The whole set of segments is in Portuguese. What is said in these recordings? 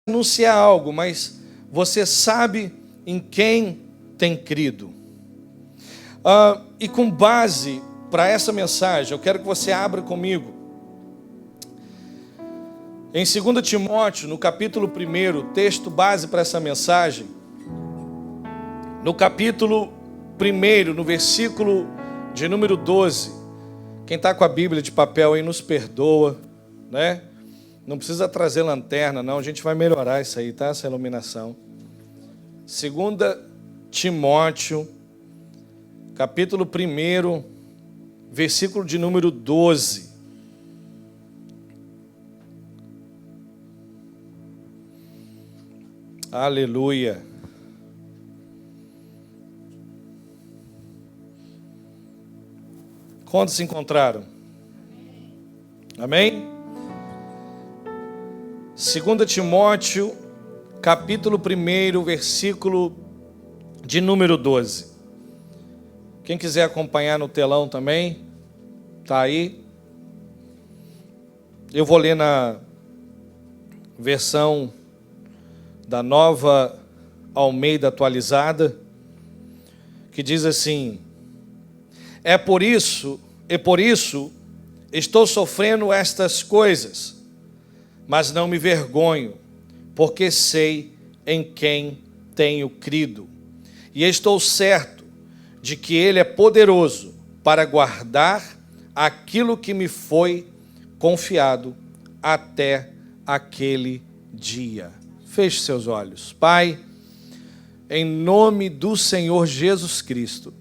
anunciar algo, mas você sabe em quem tem crido. E com base para essa mensagem, eu quero que você abra comigo em 2 Timóteo, no capítulo 1, texto base para essa mensagem. No capítulo 1, no versículo de número 12. Quem está com a Bíblia de papel aí nos perdoa, né? Não precisa trazer lanterna, não. A gente vai melhorar isso aí, tá? Essa iluminação. 2 Timóteo, capítulo 1, versículo de número 12. Aleluia. Quantos se encontraram? Amém? 2 Timóteo, capítulo 1, versículo de número 12. Quem quiser acompanhar no telão também, está aí. Eu vou ler na versão da Nova Almeida atualizada, que diz assim: por isso estou sofrendo estas coisas, mas não me vergonho, porque sei em quem tenho crido, e estou certo de que Ele é poderoso para guardar aquilo que me foi confiado até aquele dia. Feche seus olhos. Pai, em nome do Senhor Jesus Cristo,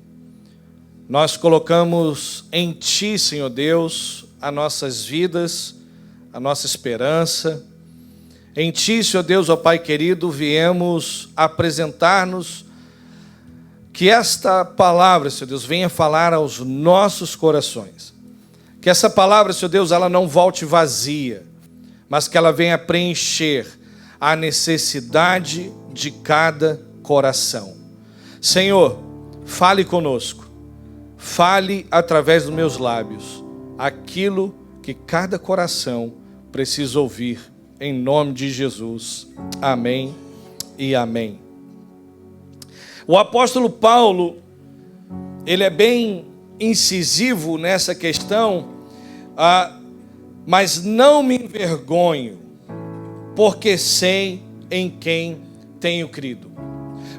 nós colocamos em Ti, Senhor Deus, as nossas vidas, a nossa esperança. Em Ti, Senhor Deus, ó Pai querido, viemos apresentar-nos, que esta palavra, Senhor Deus, venha falar aos nossos corações. Que essa palavra, Senhor Deus, ela não volte vazia, mas que ela venha preencher a necessidade de cada coração. Senhor, fale conosco, fale através dos meus lábios aquilo que cada coração precisa ouvir, em nome de Jesus. Amém e amém. O apóstolo Paulo, ele é bem incisivo nessa questão, mas não me envergonho, porque sei em quem tenho crido.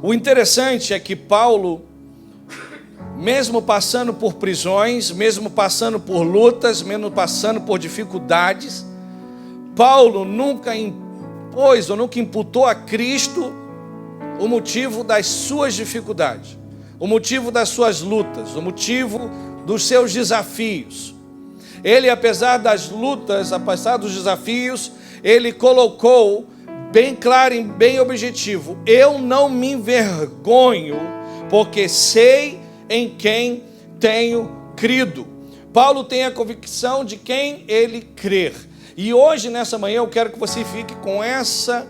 O interessante é que Paulo, mesmo passando por prisões, mesmo passando por lutas, mesmo passando por dificuldades, Paulo nunca impôs ou nunca imputou a Cristo o motivo das suas dificuldades, o motivo das suas lutas, o motivo dos seus desafios. Ele, apesar das lutas, apesar dos desafios, ele colocou bem claro e bem objetivo: eu não me envergonho, porque sei em quem tenho crido. Paulo tem a convicção de quem ele crer. E hoje, nessa manhã, eu quero que você fique com essa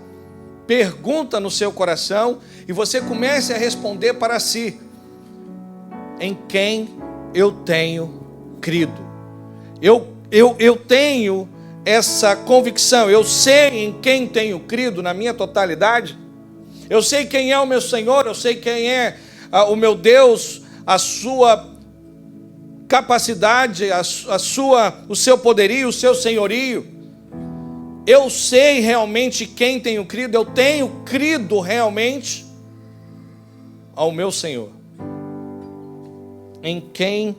pergunta no seu coração e você comece a responder para si: em quem eu tenho crido? Eu tenho essa convicção, eu sei em quem tenho crido na minha totalidade. Eu sei quem é o meu Senhor, eu sei quem é o meu Deus, a sua capacidade, o seu poderio, o seu senhorio. Eu sei realmente quem tenho crido, eu tenho crido realmente ao meu Senhor. Em quem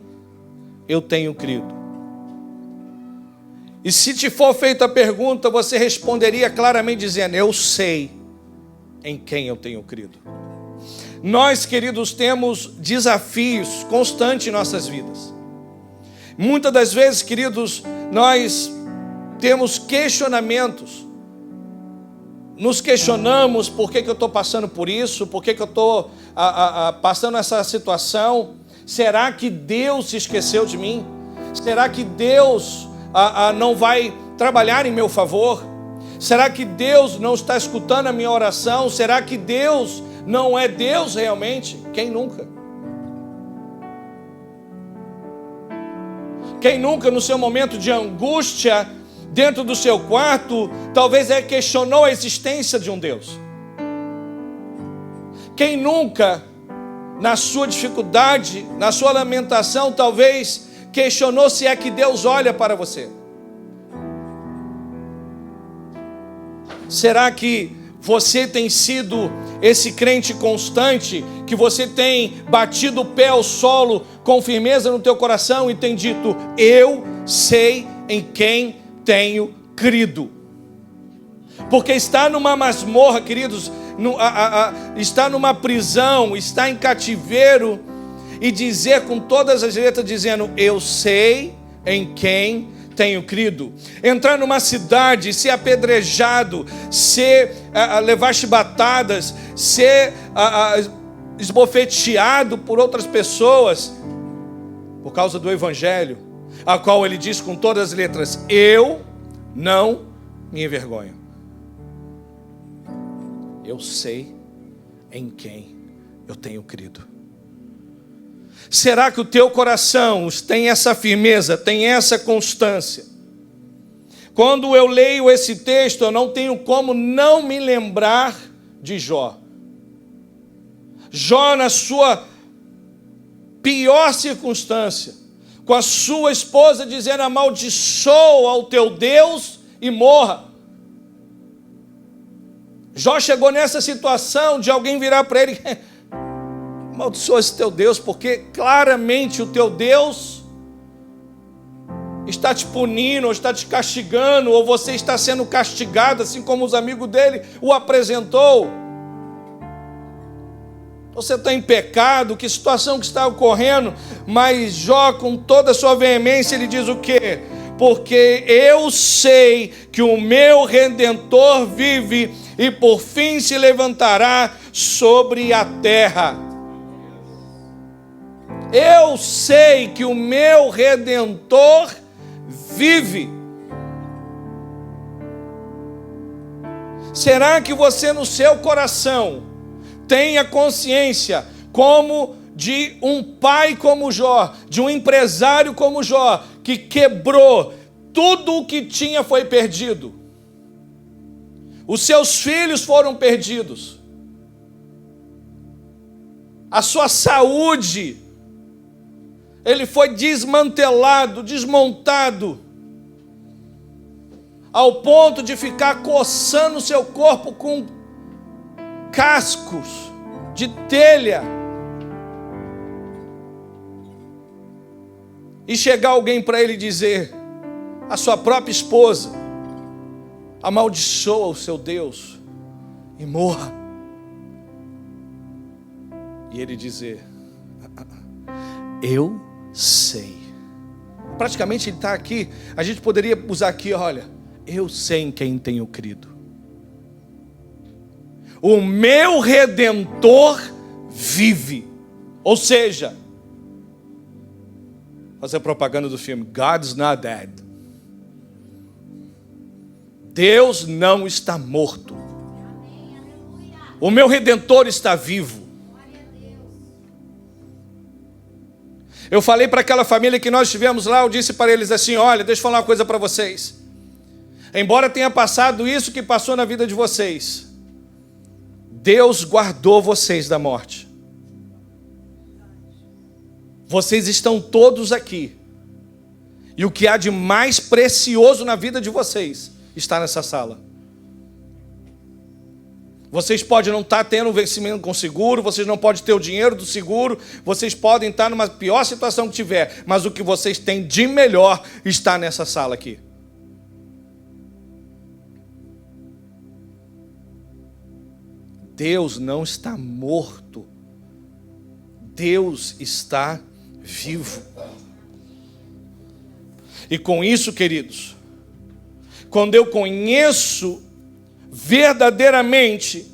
eu tenho crido? E se te for feita a pergunta, você responderia claramente dizendo: eu sei em quem eu tenho crido. Nós, queridos, temos desafios constantes em nossas vidas. Muitas das vezes, queridos, nós temos questionamentos. Nos questionamos: por que eu estou passando por isso? Por que eu estou passando essa situação? Será que Deus se esqueceu de mim? Será que Deus não vai trabalhar em meu favor? Será que Deus não está escutando a minha oração? Será que Deus não é Deus realmente? Quem nunca? Quem nunca, no seu momento de angústia, dentro do seu quarto, talvez questionou a existência de um Deus. Quem nunca, na sua dificuldade, na sua lamentação, talvez questionou se é que Deus olha para você? Será que você tem sido esse crente constante, que você tem batido o pé ao solo com firmeza no teu coração e tem dito: eu sei em quem tenho crido? Porque está numa masmorra, queridos, está numa prisão, está em cativeiro, e dizer com todas as letras, dizendo: eu sei em quem tenho crido. Entrar numa cidade, ser apedrejado, levar chibatadas, ser esbofeteado por outras pessoas, por causa do evangelho, a qual ele diz com todas as letras: eu não me envergonho. Eu sei em quem eu tenho crido. Será que o teu coração tem essa firmeza, tem essa constância? Quando eu leio esse texto, eu não tenho como não me lembrar de Jó. Jó, na sua pior circunstância, com a sua esposa dizendo: amaldiçoa ao teu Deus e morra. Jó chegou nessa situação de alguém virar para ele: amaldiçoa esse teu Deus, porque claramente o teu Deus está te punindo, ou está te castigando, ou você está sendo castigado, assim como os amigos dele o apresentou. Você está em pecado, que situação que está ocorrendo? Mas Jó, com toda a sua veemência, ele diz o quê? Porque eu sei que o meu Redentor vive e por fim se levantará sobre a terra. Eu sei que o meu Redentor vive. Será que você no seu coração tem a consciência como de um pai como Jó, de um empresário como Jó, que quebrou tudo o que tinha, foi perdido? Os seus filhos foram perdidos. A sua saúde, ele foi desmantelado, desmontado, ao ponto de ficar coçando o seu corpo com cascos de telha. E chegar alguém para ele dizer, a sua própria esposa: amaldiçoa o seu Deus e morra. E ele dizer: eu sei. Praticamente ele está aqui. A gente poderia usar aqui: olha, eu sei em quem tenho crido. O meu Redentor vive. Ou seja, fazer propaganda do filme God's Not Dead. Deus não está morto. O meu Redentor está vivo. Eu falei para aquela família que nós tivemos lá, eu disse para eles assim: olha, deixa eu falar uma coisa para vocês. Embora tenha passado isso que passou na vida de vocês, Deus guardou vocês da morte. Vocês estão todos aqui. E o que há de mais precioso na vida de vocês está nessa sala. Vocês podem não estar tendo um vencimento com seguro, vocês não podem ter o dinheiro do seguro, vocês podem estar numa pior situação que tiver, mas o que vocês têm de melhor está nessa sala aqui. Deus não está morto. Deus está vivo. E com isso, queridos, quando eu conheço verdadeiramente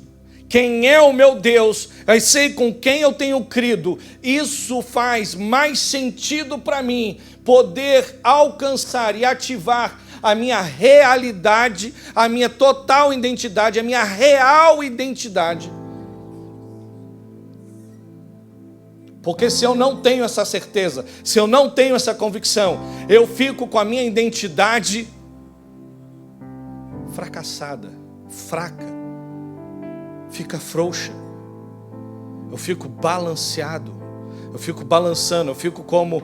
quem é o meu Deus, eu sei com quem eu tenho crido, isso faz mais sentido para mim poder alcançar e ativar a minha realidade, a minha total identidade, a minha real identidade. Porque se eu não tenho essa certeza, se eu não tenho essa convicção, eu fico com a minha identidade fracassada, fraca, fica frouxa. Eu fico balanceado, eu fico balançando, eu fico como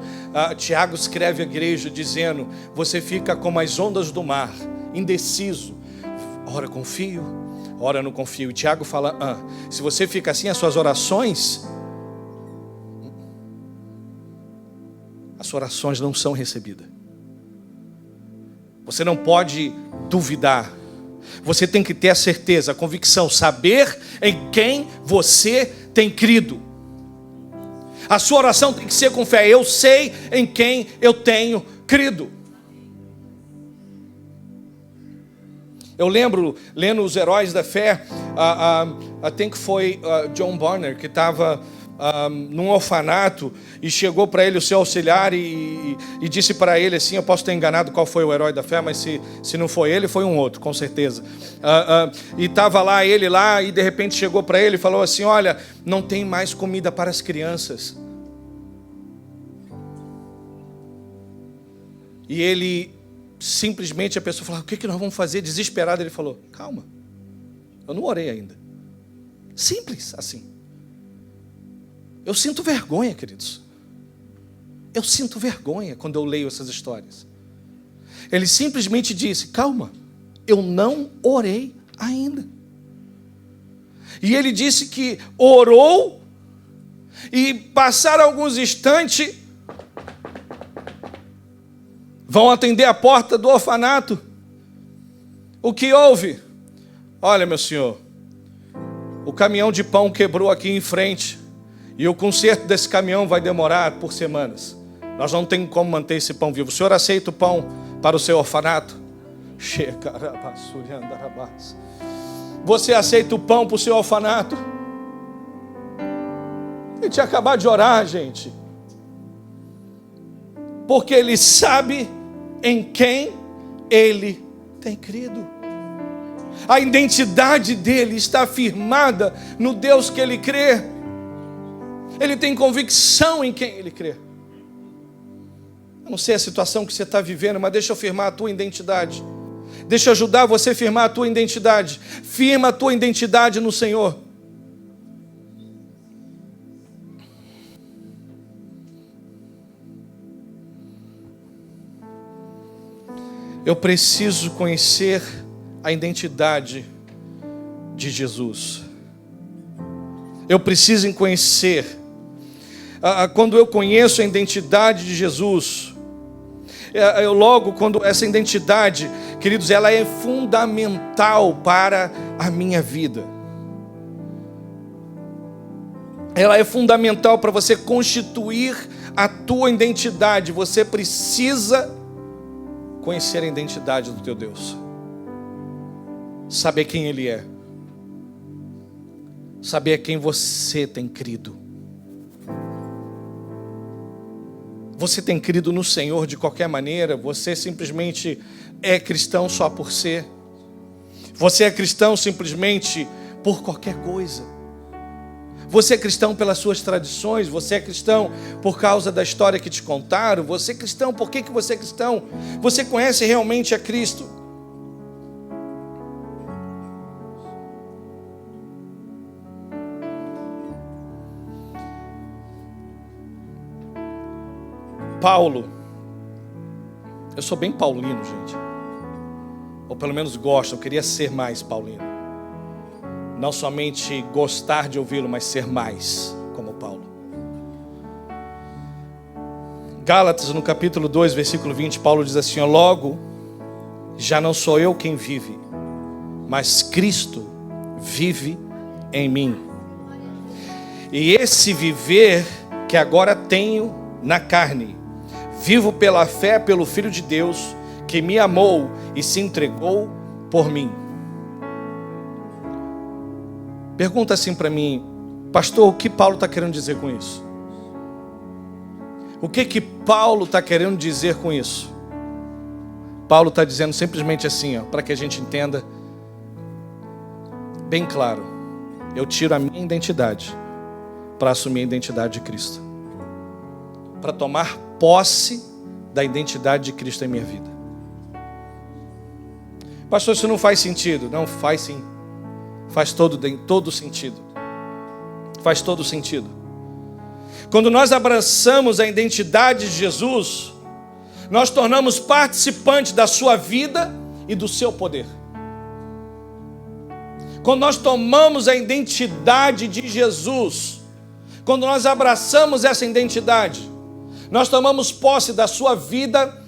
Tiago escreve à igreja dizendo, você fica como as ondas do mar, indeciso. Ora confio, ora não confio. E Tiago fala, se você fica assim, as suas orações não são recebidas. Você não pode duvidar. Você tem que ter a certeza, a convicção, saber em quem você tem crido. A sua oração tem que ser com fé. Eu sei em quem eu tenho crido. Eu lembro, lendo Os Heróis da Fé, até que foi John Bonner, que estava num orfanato, e chegou para ele o seu auxiliar e disse para ele assim, eu posso ter enganado qual foi o herói da fé, mas se não foi ele, foi um outro, com certeza. E estava lá, ele lá, e de repente chegou para ele e falou assim, olha, não tem mais comida para as crianças. E ele, simplesmente a pessoa falou, o que nós vamos fazer? Desesperado, ele falou, calma, eu não orei ainda. Simples assim. Eu sinto vergonha, queridos. Eu sinto vergonha quando eu leio essas histórias. Ele simplesmente disse, calma, eu não orei ainda. E ele disse que orou e passaram alguns instantes, vão atender a porta do orfanato. O que houve? Olha, meu senhor, o caminhão de pão quebrou aqui em frente. E o conserto desse caminhão vai demorar por semanas. Nós não temos como manter esse pão vivo. O senhor aceita o pão para o seu orfanato? Você aceita o pão para o seu orfanato? Ele tinha acabado de orar, gente. Porque ele sabe em quem ele tem crido. A identidade dele está firmada no Deus que ele crê. Ele tem convicção em quem ele crê. Eu não sei a situação que você está vivendo, mas deixa eu firmar a tua identidade. Deixa eu ajudar você a firmar a tua identidade. Firma a tua identidade no Senhor. Eu preciso conhecer a identidade de Jesus. Eu preciso conhecer. Quando eu conheço a identidade de Jesus, quando essa identidade, queridos, ela é fundamental para a minha vida. Ela é fundamental para você constituir a tua identidade. Você precisa conhecer a identidade do teu Deus. Saber quem Ele é. Saber a quem você tem crido. Você tem crido no Senhor de qualquer maneira? Você simplesmente é cristão só por ser? Você é cristão simplesmente por qualquer coisa? Você é cristão pelas suas tradições? Você é cristão por causa da história que te contaram? Você é cristão, por que você é cristão? Você conhece realmente a Cristo? Paulo, eu sou bem paulino, gente, ou pelo menos gosto, eu queria ser mais paulino, não somente gostar de ouvi-lo, mas ser mais como Paulo. Gálatas, no capítulo 2, versículo 20, Paulo diz assim, logo, já não sou eu quem vive, mas Cristo vive em mim, e esse viver que agora tenho na carne, vivo pela fé pelo Filho de Deus, que me amou e se entregou por mim. Pergunta assim para mim, pastor, o que Paulo está querendo dizer com isso? O que Paulo está querendo dizer com isso? Paulo está dizendo simplesmente assim, para que a gente entenda bem claro. Eu tiro a minha identidade para assumir a identidade de Cristo. Para tomar posse da identidade de Cristo em minha vida. Pastor, isso não faz sentido. Não, faz sim. Faz todo sentido. Faz todo sentido. Quando nós abraçamos a identidade de Jesus, nós tornamos participantes da sua vida e do seu poder. Quando nós tomamos a identidade de Jesus, quando nós abraçamos essa identidade, nós tomamos posse da sua vida,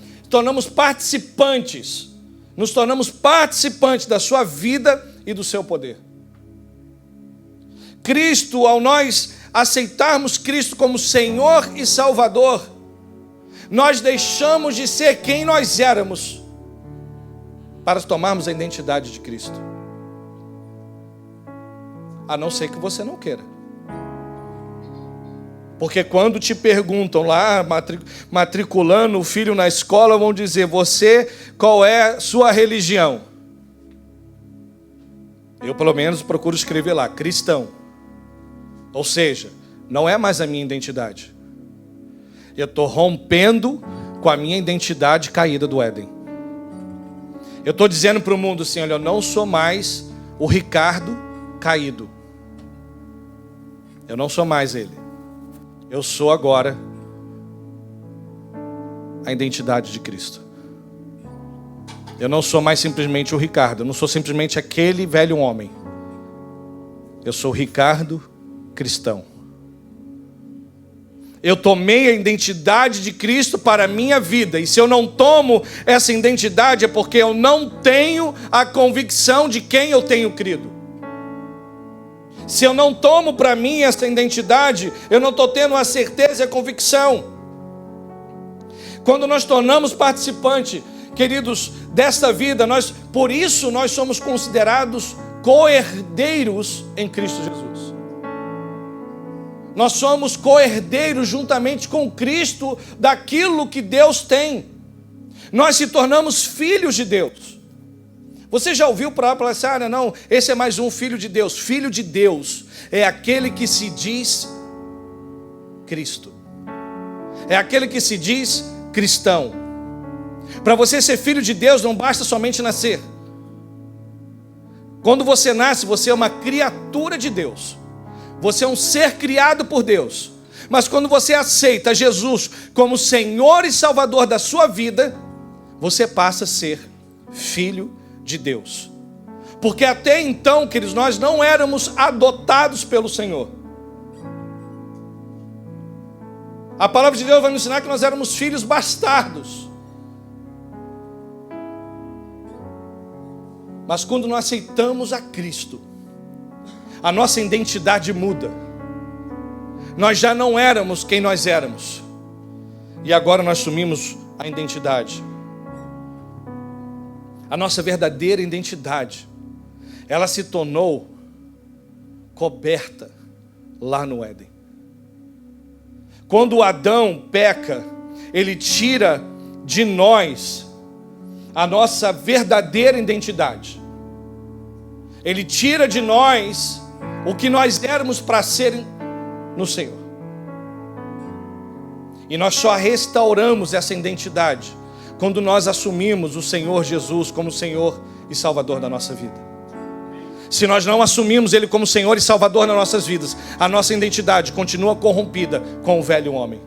nos tornamos participantes da sua vida e do seu poder. Cristo, ao nós aceitarmos Cristo como Senhor e Salvador, nós deixamos de ser quem nós éramos para tomarmos a identidade de Cristo. A não ser que você não queira. Porque quando te perguntam lá, matriculando o filho na escola, vão dizer: você, qual é sua religião? Eu pelo menos procuro escrever lá, cristão. Ou seja, não é mais a minha identidade. Eu estou rompendo com a minha identidade caída do Éden. Eu estou dizendo para o mundo assim: olha, eu não sou mais o Ricardo caído. Eu não sou mais ele. Eu sou agora a identidade de Cristo. Eu não sou mais simplesmente o Ricardo. Eu não sou simplesmente aquele velho homem. Eu sou o Ricardo cristão. Eu tomei a identidade de Cristo para a minha vida. E se eu não tomo essa identidade é porque eu não tenho a convicção de quem eu tenho crido. Se eu não tomo para mim essa identidade, eu não estou tendo a certeza e a convicção. Quando nós tornamos participante, queridos, desta vida, por isso nós somos considerados co-herdeiros em Cristo Jesus. Nós somos co-herdeiros juntamente com Cristo daquilo que Deus tem. Nós se tornamos filhos de Deus. Você já ouviu falar assim: ah, não, esse é mais um filho de Deus. Filho de Deus é aquele que se diz Cristo. É aquele que se diz cristão. Para você ser filho de Deus, não basta somente nascer. Quando você nasce, você é uma criatura de Deus. Você é um ser criado por Deus. Mas quando você aceita Jesus como Senhor e Salvador da sua vida, você passa a ser filho de Deus. Porque até então, queridos, nós não éramos adotados pelo Senhor. A palavra de Deus vai nos ensinar que nós éramos filhos bastardos. Mas quando nós aceitamos a Cristo, a nossa identidade muda. Nós já não éramos quem nós éramos. E agora nós assumimos a identidade. A nossa verdadeira identidade, ela se tornou coberta lá no Éden. Quando Adão peca, ele tira de nós a nossa verdadeira identidade. Ele tira de nós o que nós éramos para ser no Senhor. E nós só restauramos essa identidade quando nós assumimos o Senhor Jesus como Senhor e Salvador da nossa vida. Se nós não assumimos Ele como Senhor e Salvador nas nossas vidas, a nossa identidade continua corrompida com o velho homem.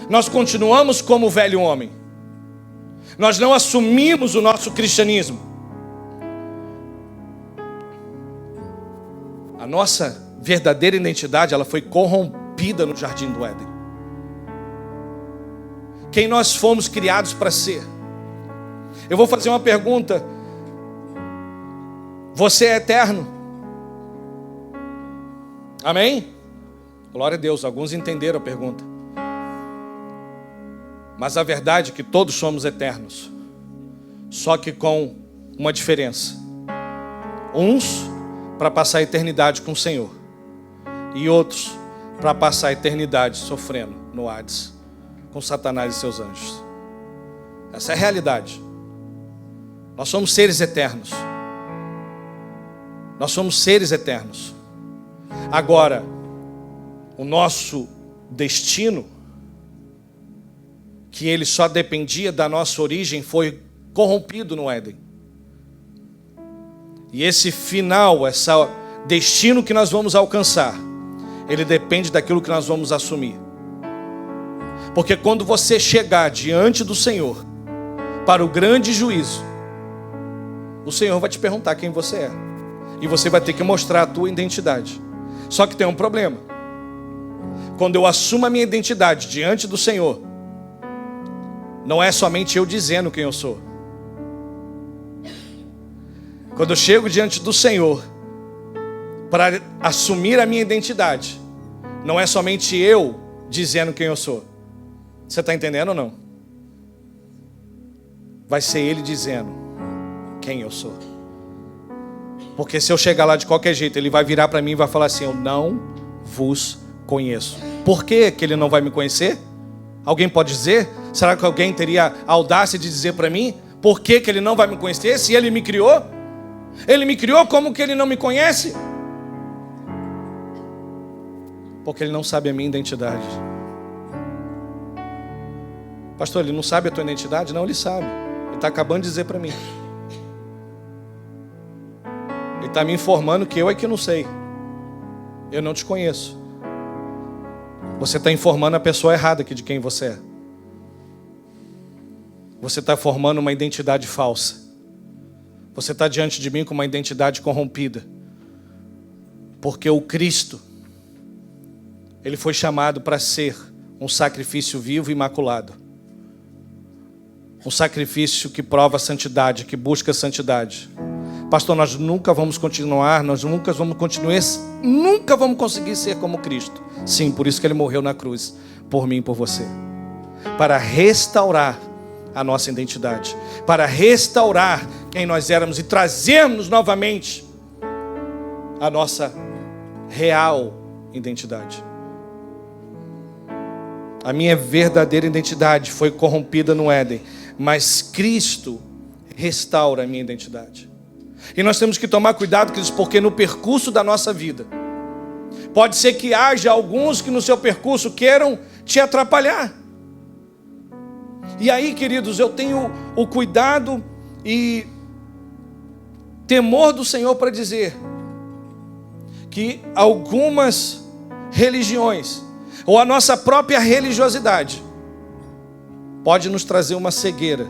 Nós continuamos como o velho homem. Nós não assumimos o nosso cristianismo. A nossa verdadeira identidade, ela foi corrompida no jardim do Éden. Quem nós fomos criados para ser. Eu vou fazer uma pergunta. Você é eterno? Amém? Glória a Deus, alguns entenderam a pergunta. Mas a verdade é que todos somos eternos. Só que com uma diferença. Uns para passar a eternidade com o Senhor. E outros para passar a eternidade sofrendo no Hades com Satanás e seus anjos. Essa é a realidade. Nós somos seres eternos. Nós somos seres eternos. Agora, o nosso destino, que ele só dependia da nossa origem, foi corrompido no Éden. E esse final, esse destino que nós vamos alcançar, ele depende daquilo que nós vamos assumir. Porque quando você chegar diante do Senhor, para o grande juízo, o Senhor vai te perguntar quem você é. E você vai ter que mostrar a tua identidade. Só que tem um problema. Quando eu assumo a minha identidade diante do Senhor, não é somente eu dizendo quem eu sou. Quando eu chego diante do Senhor para assumir a minha identidade, não é somente eu dizendo quem eu sou. Você está entendendo ou não? Vai ser Ele dizendo quem eu sou. Porque se eu chegar lá de qualquer jeito, Ele vai virar para mim e vai falar assim: eu não vos conheço. Por que Ele não vai me conhecer? Alguém pode dizer? Será que alguém teria a audácia de dizer para mim por que Ele não vai me conhecer? Se Ele me criou? Ele me criou, como que Ele não me conhece? Porque Ele não sabe a minha identidade. Pastor, Ele não sabe a tua identidade? Não, Ele sabe. Ele está acabando de dizer para mim. Ele está me informando que eu é que não sei. Eu não te conheço. Você está informando a pessoa errada aqui de quem você é. Você está formando uma identidade falsa. Você está diante de mim com uma identidade corrompida. Porque o Cristo, Ele foi chamado para ser um sacrifício vivo e imaculado. Um sacrifício que prova a santidade, que busca a santidade. Pastor, nós nunca vamos continuar, nunca vamos conseguir ser como Cristo. Sim, por isso que Ele morreu na cruz, por mim e por você. Para restaurar a nossa identidade. Para restaurar quem nós éramos e trazermos novamente a nossa real identidade. A minha verdadeira identidade foi corrompida no Éden, mas Cristo restaura a minha identidade. E nós temos que tomar cuidado, queridos, porque no percurso da nossa vida, pode ser que haja alguns que no seu percurso queiram te atrapalhar. E aí, queridos, eu tenho o cuidado e temor do Senhor para dizer que algumas religiões, ou a nossa própria religiosidade, pode nos trazer uma cegueira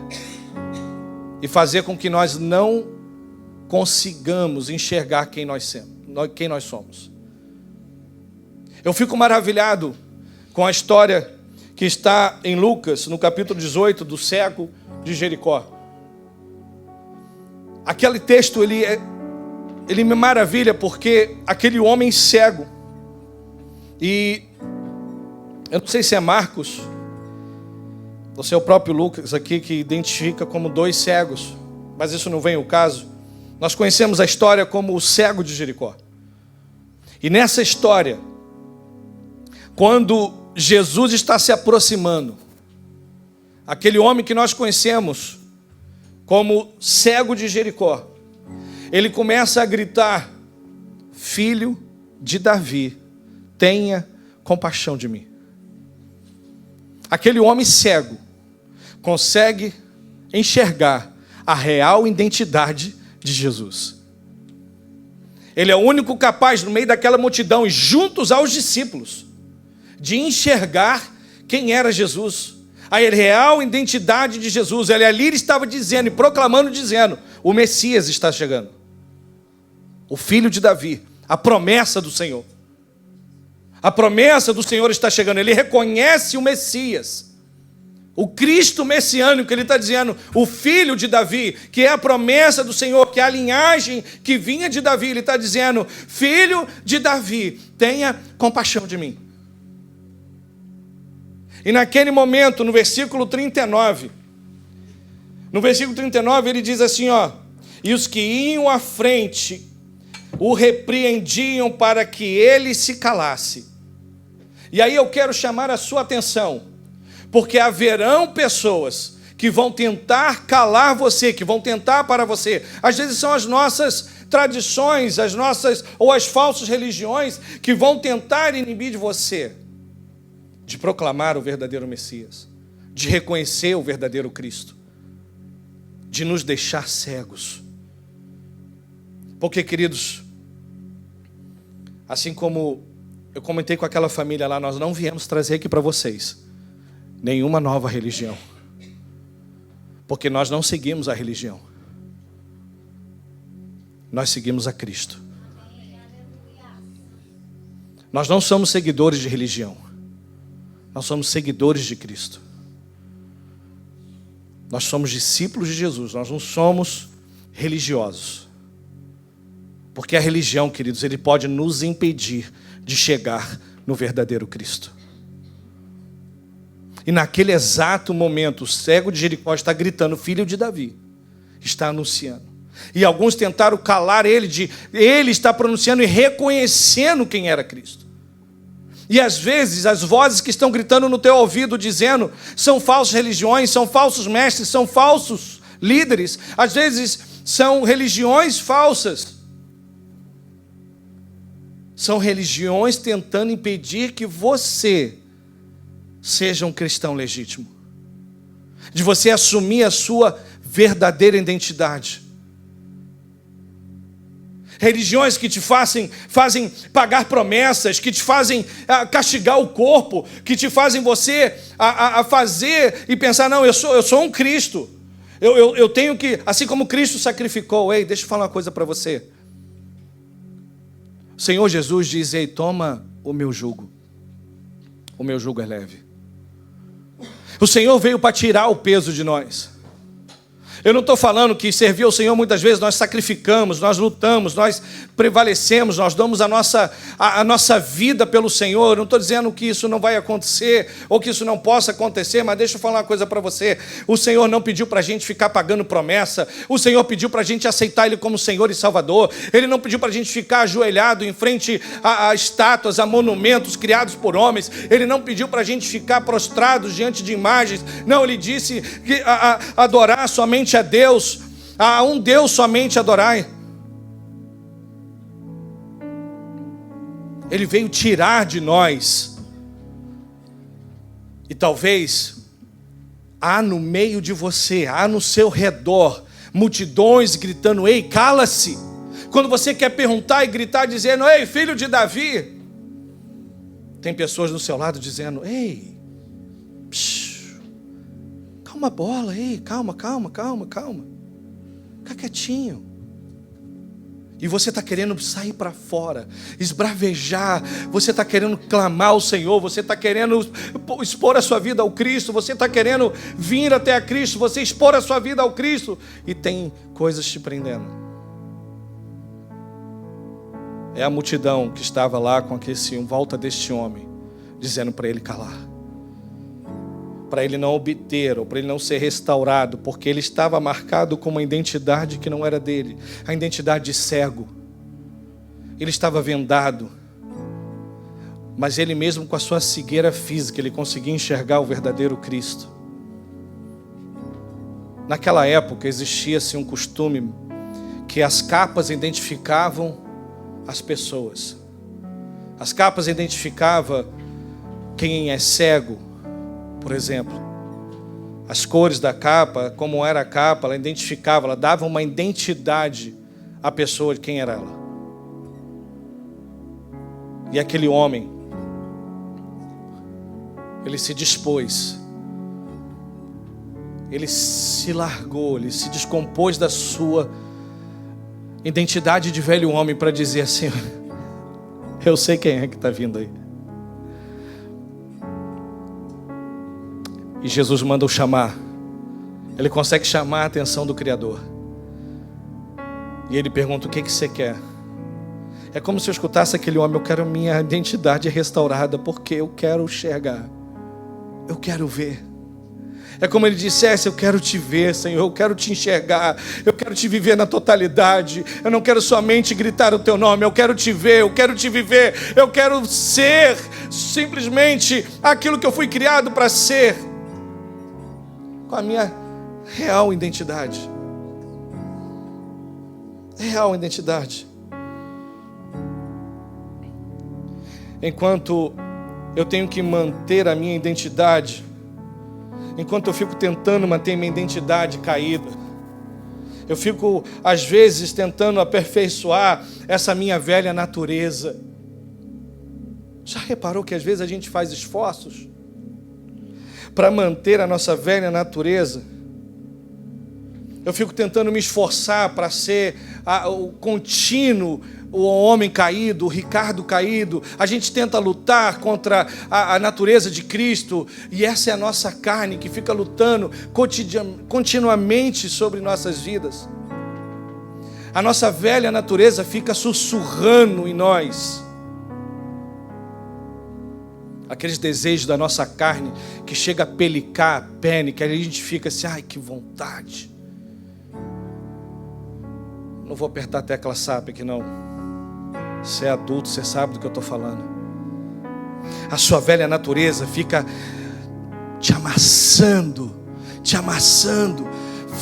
e fazer com que nós não consigamos enxergar quem nós somos. Eu fico maravilhado com a história que está em Lucas, no capítulo 18, do cego de Jericó. Aquele texto, ele me maravilha, porque aquele homem cego, e eu não sei se é Marcos, ou se é o próprio Lucas aqui, que identifica como 2 cegos, mas isso não vem ao caso. Nós conhecemos a história como o cego de Jericó. E nessa história, quando Jesus está se aproximando, aquele homem que nós conhecemos como cego de Jericó, ele começa a gritar: filho de Davi, tenha compaixão de mim. Aquele homem cego consegue enxergar a real identidade de Jesus. Ele é o único capaz, no meio daquela multidão e juntos aos discípulos, de enxergar quem era Jesus, a real identidade de Jesus. Ele ali estava dizendo e proclamando, dizendo: o Messias está chegando, o filho de Davi, a promessa do Senhor. A promessa do Senhor está chegando. Ele reconhece o Messias, o Cristo messiânico. Ele está dizendo: o filho de Davi, que é a promessa do Senhor, que é a linhagem que vinha de Davi. Ele está dizendo: filho de Davi, tenha compaixão de mim. E naquele momento, no versículo 39, ele diz assim, e os que iam à frente o repreendiam para que ele se calasse. E aí eu quero chamar a sua atenção, porque haverão pessoas que vão tentar calar você, que vão tentar para você. Às vezes são as nossas tradições, ou as falsas religiões, que vão tentar inibir de você de proclamar o verdadeiro Messias, de reconhecer o verdadeiro Cristo. de nos deixar cegos. Porque, queridos, assim como eu comentei com aquela família lá, nós não viemos trazer aqui para vocês nenhuma nova religião. Porque nós não seguimos a religião. Nós seguimos a Cristo. Nós não somos seguidores de religião. Nós somos seguidores de Cristo. Nós somos discípulos de Jesus. Nós não somos religiosos. Porque a religião, queridos, ele pode nos impedir de chegar no verdadeiro Cristo. E naquele exato momento, o cego de Jericó está gritando, filho de Davi, está anunciando. E alguns tentaram calar ele, ele está pronunciando e reconhecendo quem era Cristo. E às vezes as vozes que estão gritando no teu ouvido dizendo, são falsas religiões, são falsos mestres, são falsos líderes. Às vezes são religiões falsas. São religiões tentando impedir que você seja um cristão legítimo. De você assumir a sua verdadeira identidade. Religiões que te fazem pagar promessas, que te fazem castigar o corpo, que te fazem você a fazer e pensar, não, eu sou um Cristo. Eu tenho que, assim como Cristo sacrificou. Ei, deixa eu falar uma coisa para você. O Senhor Jesus diz, ei, toma o meu jugo. O meu jugo é leve. O Senhor veio para tirar o peso de nós. Eu não estou falando que servir ao Senhor muitas vezes nós sacrificamos, nós lutamos, nós prevalecemos, nós damos a nossa vida pelo Senhor. Eu não estou dizendo que isso não vai acontecer ou que isso não possa acontecer, mas deixa eu falar uma coisa para você. O Senhor não pediu para a gente ficar pagando promessa. O Senhor pediu para a gente aceitar Ele como Senhor e Salvador. Ele não pediu para a gente ficar ajoelhado em frente a estátuas, a monumentos criados por homens. Ele não pediu para a gente ficar prostrados diante de imagens. Não, Ele disse que adorar somente a Deus, a um Deus somente adorai. Ele veio tirar de nós. E talvez há no meio de você, há no seu redor multidões gritando, ei, cala-se. Quando você quer perguntar e gritar dizendo, ei, filho de Davi, tem pessoas do seu lado dizendo, ei, calma a bola, ei, calma. Fica quietinho. E você está querendo sair para fora, esbravejar, você está querendo clamar ao Senhor, você está querendo expor a sua vida ao Cristo, você está querendo vir até a Cristo, você expor a sua vida ao Cristo, e tem coisas te prendendo. É a multidão que estava lá com em volta deste homem, dizendo para ele calar. Para ele não obter, ou para ele não ser restaurado, porque ele estava marcado com uma identidade que não era dele, a identidade de cego. Ele estava vendado, mas ele mesmo com a sua cegueira física, ele conseguia enxergar o verdadeiro Cristo. Naquela época existia-se um costume que as capas identificavam as pessoas. As capas identificavam quem é cego. Por exemplo, as cores da capa, como era a capa, ela identificava, ela dava uma identidade à pessoa de quem era ela. E aquele homem, ele se dispôs, ele se largou, ele se descompôs da sua identidade de velho homem para dizer assim, eu sei quem é que está vindo aí. E Jesus manda o chamar. Ele consegue chamar a atenção do Criador. E ele pergunta, o que você quer? É como se eu escutasse aquele homem, eu quero minha identidade restaurada, porque eu quero enxergar. Eu quero ver. É como ele dissesse, eu quero te ver, Senhor, eu quero te enxergar, eu quero te viver na totalidade. Eu não quero somente gritar o teu nome, eu quero te ver, eu quero te viver, eu quero ser simplesmente aquilo que eu fui criado para ser. Com a minha real identidade. Real identidade. Enquanto eu tenho que manter a minha identidade, enquanto eu fico tentando manter minha identidade caída, Eu fico, às vezes, tentando aperfeiçoar essa minha velha natureza. Já reparou que às vezes a gente faz esforços para manter a nossa velha natureza? Eu fico tentando me esforçar para ser o contínuo, o homem caído, o Ricardo caído. A gente tenta lutar contra a natureza de Cristo, e essa é a nossa carne que fica lutando continuamente sobre nossas vidas. A nossa velha natureza fica sussurrando em nós. Aqueles desejos da nossa carne que chega a pelicar a pele, que a gente fica assim, ai, que vontade. Não vou apertar a tecla SAP aqui não. Você é adulto, você sabe do que eu estou falando. A sua velha natureza fica te amassando,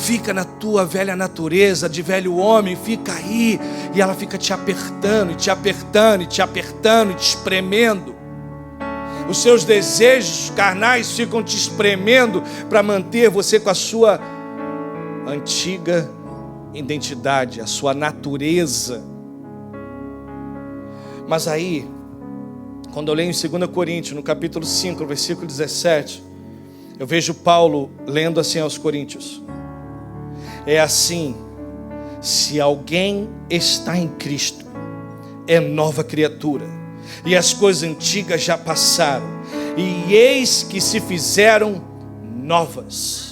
fica na tua velha natureza de velho homem, fica aí, e ela fica te apertando, te espremendo. Os seus desejos carnais ficam te espremendo para manter você com a sua antiga identidade, a sua natureza. Mas aí, quando eu leio em 2 Coríntios, no capítulo 5, versículo 17, eu vejo Paulo lendo assim aos Coríntios: é assim, se alguém está em Cristo, é nova criatura, e as coisas antigas já passaram, e eis que se fizeram novas.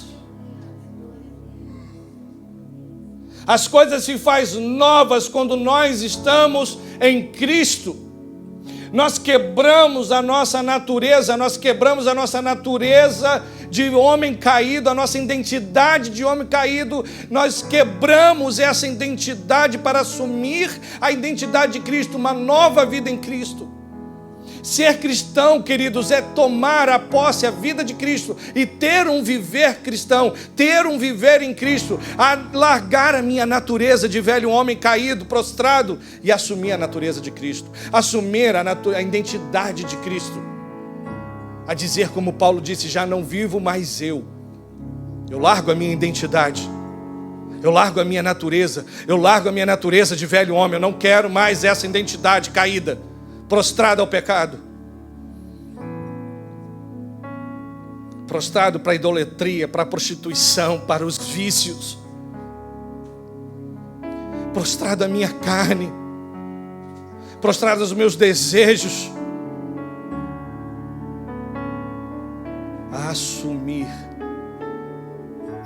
As coisas se fazem novas quando nós estamos em Cristo. Nós quebramos a nossa natureza, de homem caído, a nossa identidade de homem caído. Nós quebramos essa identidade para assumir a identidade de Cristo, uma nova vida em Cristo. Ser cristão, queridos, é tomar a posse, a vida de Cristo, e ter um viver cristão, ter um viver em Cristo, a largar a minha natureza de velho homem caído, prostrado, e assumir a natureza de Cristo, assumir a identidade de Cristo, a dizer como Paulo disse, já não vivo mais eu largo a minha identidade, eu largo a minha natureza de velho homem, eu não quero mais essa identidade caída, prostrado ao pecado, prostrado para a idolatria, para a prostituição, para os vícios, prostrado à minha carne, prostrado aos meus desejos, a assumir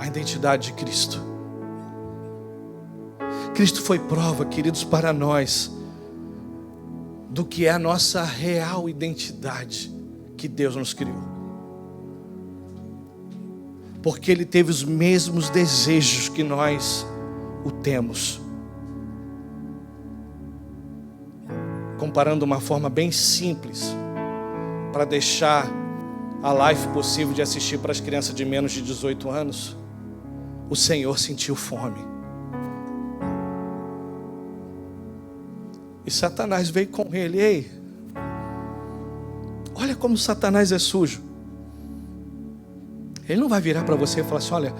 a identidade de Cristo. Cristo foi prova, queridos, para nós do que é a nossa real identidade que Deus nos criou. Porque Ele teve os mesmos desejos que nós o temos. Comparando uma forma bem simples, para deixar a live possível de assistir para as crianças de menos de 18 anos, o Senhor sentiu fome. E Satanás veio com ele. Ei, olha como Satanás é sujo. Ele não vai virar para você e falar assim, olha,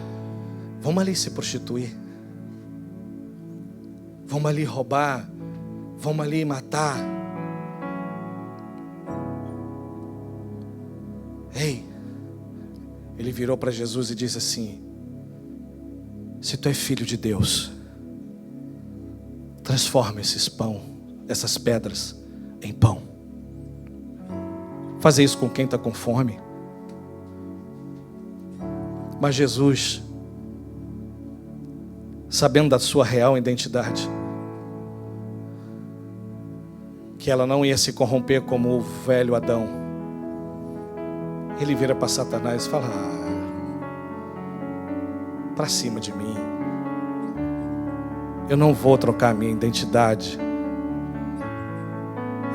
vamos ali se prostituir, vamos ali roubar, vamos ali matar. Ei, ele virou para Jesus e disse assim, se tu é filho de Deus, transforma essas pedras em pão. Fazer isso com quem está com fome. Mas Jesus, sabendo da sua real identidade, que ela não ia se corromper como o velho Adão, ele vira para Satanás e fala, para cima de mim, eu não vou trocar a minha identidade.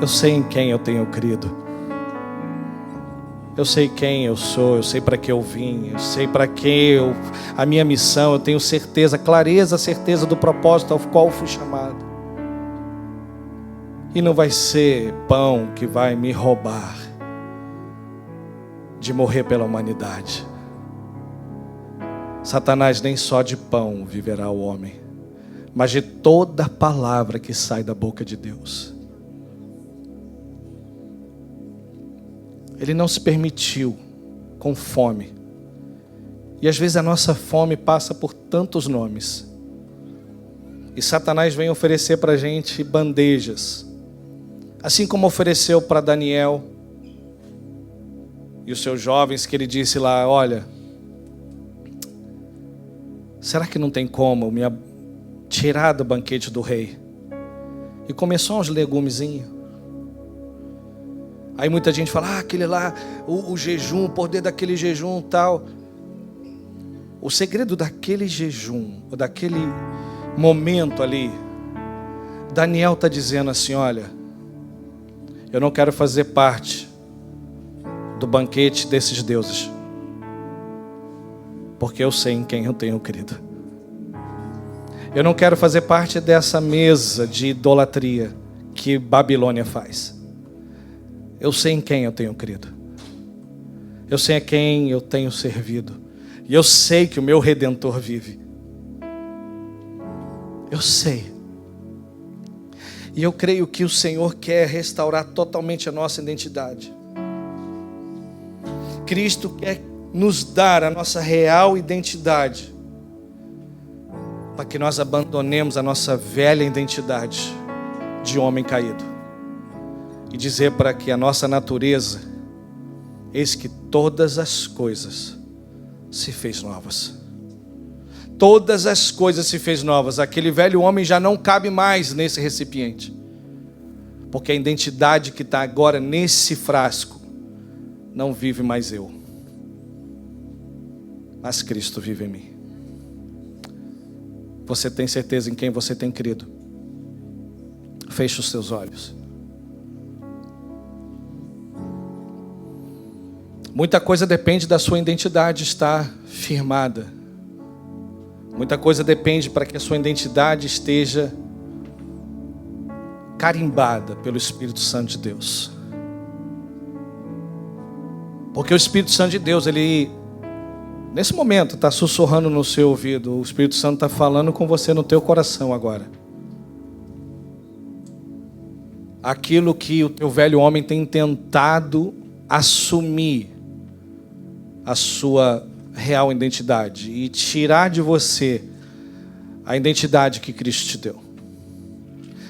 Eu sei em quem eu tenho crido. Eu sei quem eu sou, eu sei para que eu vim, eu sei para que a minha missão, eu tenho certeza do propósito ao qual eu fui chamado. E não vai ser pão que vai me roubar de morrer pela humanidade. Satanás, nem só de pão viverá o homem, mas de toda palavra que sai da boca de Deus. Ele não se permitiu com fome. E às vezes a nossa fome passa por tantos nomes. E Satanás vem oferecer para a gente bandejas. Assim como ofereceu para Daniel e os seus jovens, que ele disse lá: olha, será que não tem como me tirar do banquete do rei? E começou uns legumezinhos. Aí muita gente fala: aquele lá, o jejum, o poder daquele jejum tal. O segredo daquele jejum, ou daquele momento ali, Daniel está dizendo assim: olha, eu não quero fazer parte do banquete desses deuses, porque eu sei em quem eu tenho crido. Eu não quero fazer parte dessa mesa de idolatria que Babilônia faz. Eu sei em quem eu tenho crido. Eu sei a quem eu tenho servido. E eu sei que o meu Redentor vive. Eu sei. E eu creio que o Senhor quer restaurar totalmente a nossa identidade. Cristo quer nos dar a nossa real identidade, para que nós abandonemos a nossa velha identidade de homem caído. E dizer para que a nossa natureza, eis que todas as coisas se fez novas. Todas as coisas se fez novas. Aquele velho homem já não cabe mais nesse recipiente, porque a identidade que está agora nesse frasco não vive mais eu, mas Cristo vive em mim. Você tem certeza em quem você tem crido? Feche os seus olhos. Muita coisa depende da sua identidade estar firmada. Muita coisa depende para que a sua identidade esteja carimbada pelo Espírito Santo de Deus. Porque o Espírito Santo de Deus, ele, nesse momento, está sussurrando no seu ouvido. O Espírito Santo está falando com você no teu coração agora. Aquilo que o teu velho homem tem tentado assumir a sua real identidade e tirar de você a identidade que Cristo te deu.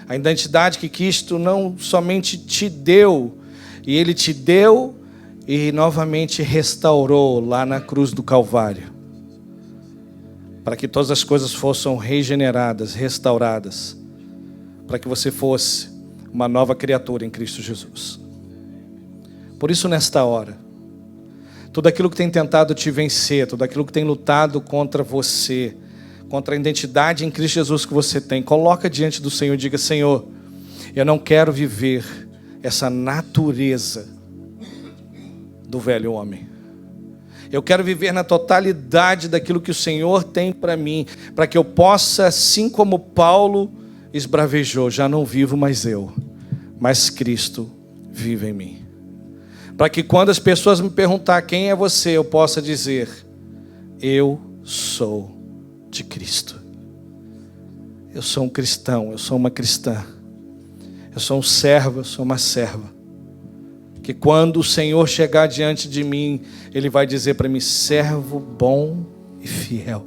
A identidade que Cristo não somente te deu, e Ele te deu e novamente restaurou lá na cruz do Calvário, para que todas as coisas fossem regeneradas, restauradas, para que você fosse uma nova criatura em Cristo Jesus. Por isso, nesta hora, tudo aquilo que tem tentado te vencer, tudo aquilo que tem lutado contra você, contra a identidade em Cristo Jesus que você tem, coloca diante do Senhor e diga: Senhor, eu não quero viver essa natureza do velho homem. Eu quero viver na totalidade daquilo que o Senhor tem para mim, para que eu possa, assim como Paulo esbravejou, já não vivo mais eu, mas Cristo vive em mim. Para que quando as pessoas me perguntar quem é você, eu possa dizer: eu sou de Cristo. Eu sou um cristão, eu sou uma cristã. Eu sou um servo, eu sou uma serva. Que quando o Senhor chegar diante de mim, Ele vai dizer para mim: servo bom e fiel.